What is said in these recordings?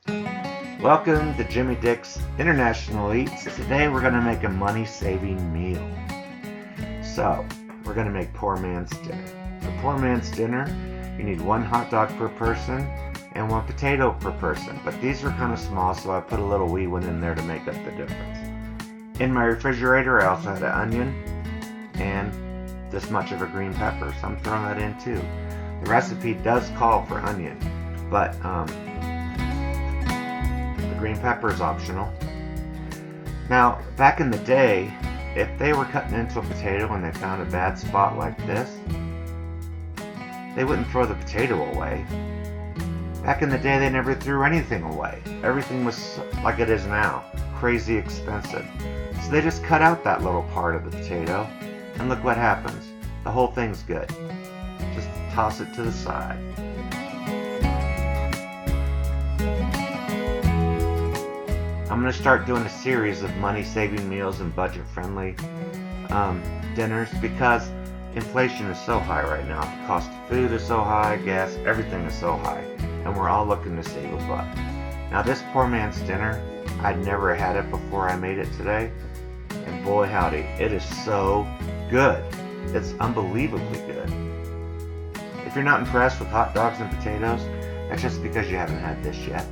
Welcome to Jimmy Dick's International Eats. Today we're going to make a money-saving meal. So, we're going to make poor man's dinner. For poor man's dinner, you need 1 hot dog per person and 1 potato per person. But these are kind of small, so I put a little wee one in there to make up the difference. In my refrigerator, I also had an onion and this much of a green pepper, so I'm throwing that in too. The recipe does call for onion, but green pepper is optional. Now, back in the day, if they were cutting into a potato and they found a bad spot like this, they wouldn't throw the potato away. Back in the day, they never threw anything away. Everything was like it is now, crazy expensive. So they just cut out that little part of the potato, and look what happens. The whole thing's good. Just toss it to the side. I'm going to start doing a series of money-saving meals and budget-friendly dinners because inflation is so high right now. The cost of food is so high, gas, everything is so high, and we're all looking to save a buck. Now this poor man's dinner, I'd never had it before I made it today, and boy howdy, it is so good. It's unbelievably good. If you're not impressed with hot dogs and potatoes, that's just because you haven't had this yet.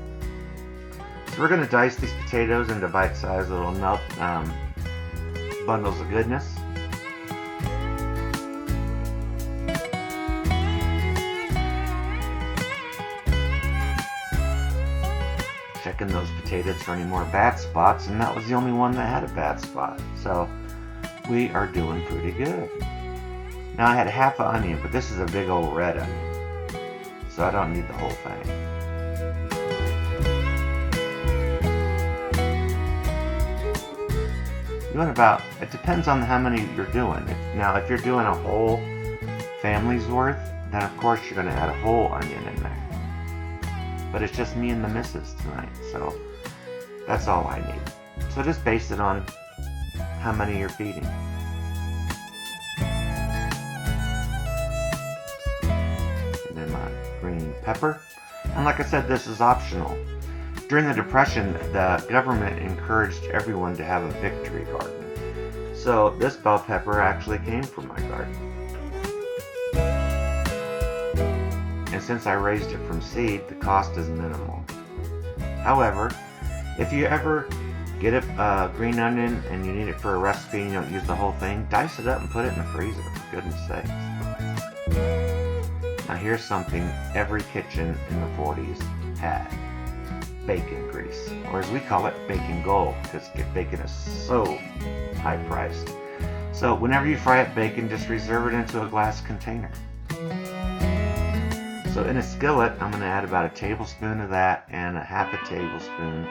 So we're going to dice these potatoes into bite-sized little bundles of goodness. Checking those potatoes for any more bad spots, and that was the only one that had a bad spot. So we are doing pretty good. Now I had half an onion, but this is a big old red onion, so I don't need the whole thing. Doing about, it depends on how many you're doing. If you're doing a whole family's worth, then of course you're going to add a whole onion in there. But it's just me and the missus tonight, so that's all I need. So just base it on how many you're feeding. And then my green pepper. And like I said, this is optional. During the Depression, the government encouraged everyone to have a victory garden. So this bell pepper actually came from my garden. And since I raised it from seed, the cost is minimal. However, if you ever get a green onion and you need it for a recipe and you don't use the whole thing, dice it up and put it in the freezer, for goodness sakes. Now here's something every kitchen in the 40s had. Bacon grease, or as we call it, bacon gold, because bacon is so high priced. So whenever you fry up bacon, just reserve it into a glass container. So in a skillet, I'm going to add about a tablespoon of that and a half a tablespoon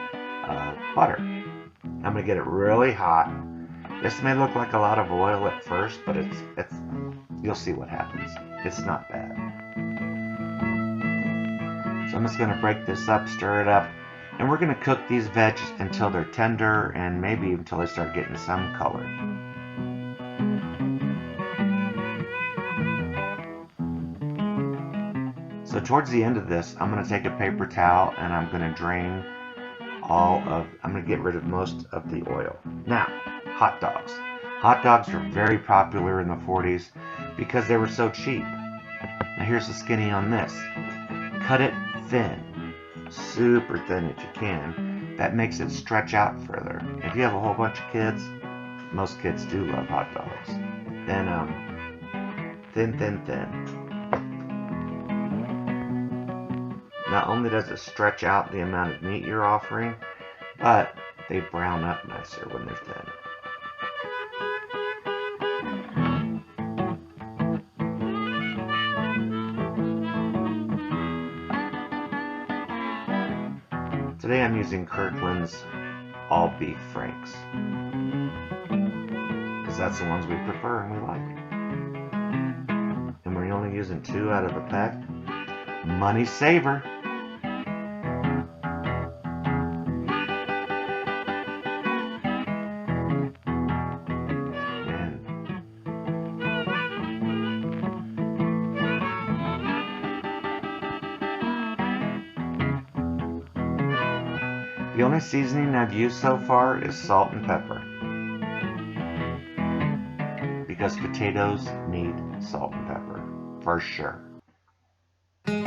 of butter. I'm going to get it really hot. This may look like a lot of oil at first, but it's you'll see what happens. It's not bad. So I'm just going to break this up, stir it up, and we're going to cook these veggies until they're tender and maybe until they start getting some color. So towards the end of this, I'm going to take a paper towel and I'm going to drain I'm going to get rid of most of the oil. Now, hot dogs. Hot dogs were very popular in the 40s because they were so cheap. Now here's the skinny on this. Cut it thin. Super thin if you can. That makes it stretch out further. If you have a whole bunch of kids, most kids do love hot dogs. Then thin. Not only does it stretch out the amount of meat you're offering, but they brown up nicer when they're thin. Today I'm using Kirkland's all beef franks, because that's the ones we prefer and we like. And we're only using 2 out of a pack. Money saver. The only seasoning I've used so far is salt and pepper, because potatoes need salt and pepper, for sure. Give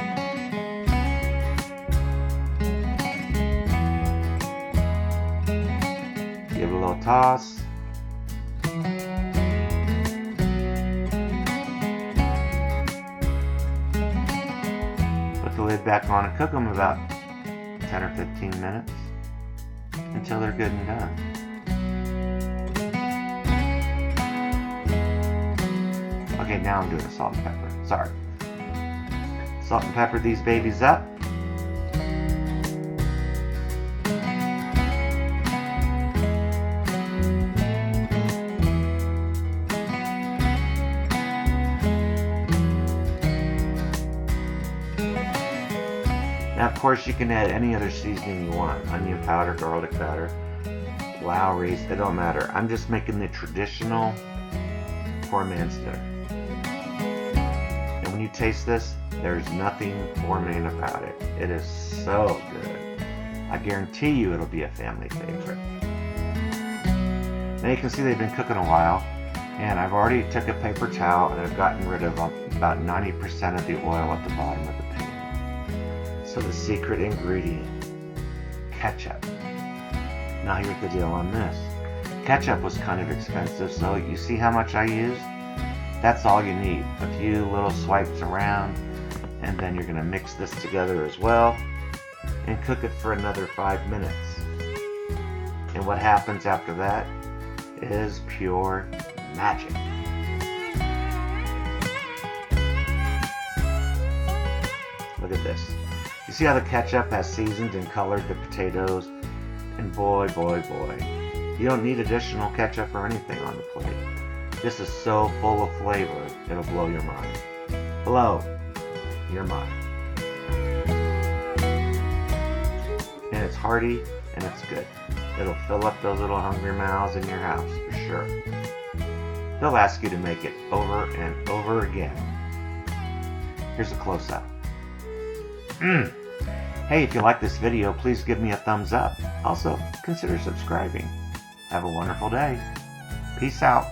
it a little toss. Put the lid back on and cook them about 10 or 15 minutes until they're good and done. Okay, now I'm doing a salt and pepper. Sorry. Salt and pepper these babies up. Now, of course, you can add any other seasoning you want. Onion powder, garlic powder, Lowry's, it don't matter. I'm just making the traditional poor man's dinner. And when you taste this, there's nothing poor man about it. It is so good. I guarantee you it'll be a family favorite. Now you can see they've been cooking a while, and I've already took a paper towel and I've gotten rid of about 90% of the oil at the bottom of the pan. So the secret ingredient, ketchup. Now here's the deal on this. Ketchup was kind of expensive, so you see how much I used? That's all you need. A few little swipes around, and then you're going to mix this together as well and cook it for another 5 minutes. And what happens after that is pure magic. Look at this. You see how the ketchup has seasoned and colored the potatoes? And boy, boy, boy, you don't need additional ketchup or anything on the plate. This is so full of flavor, it'll blow your mind. Blow your mind. And it's hearty and it's good. It'll fill up those little hungry mouths in your house for sure. They'll ask you to make it over and over again. Here's a close-up. Hey, if you like this video, please give me a thumbs up. Also, consider subscribing. Have a wonderful day. Peace out.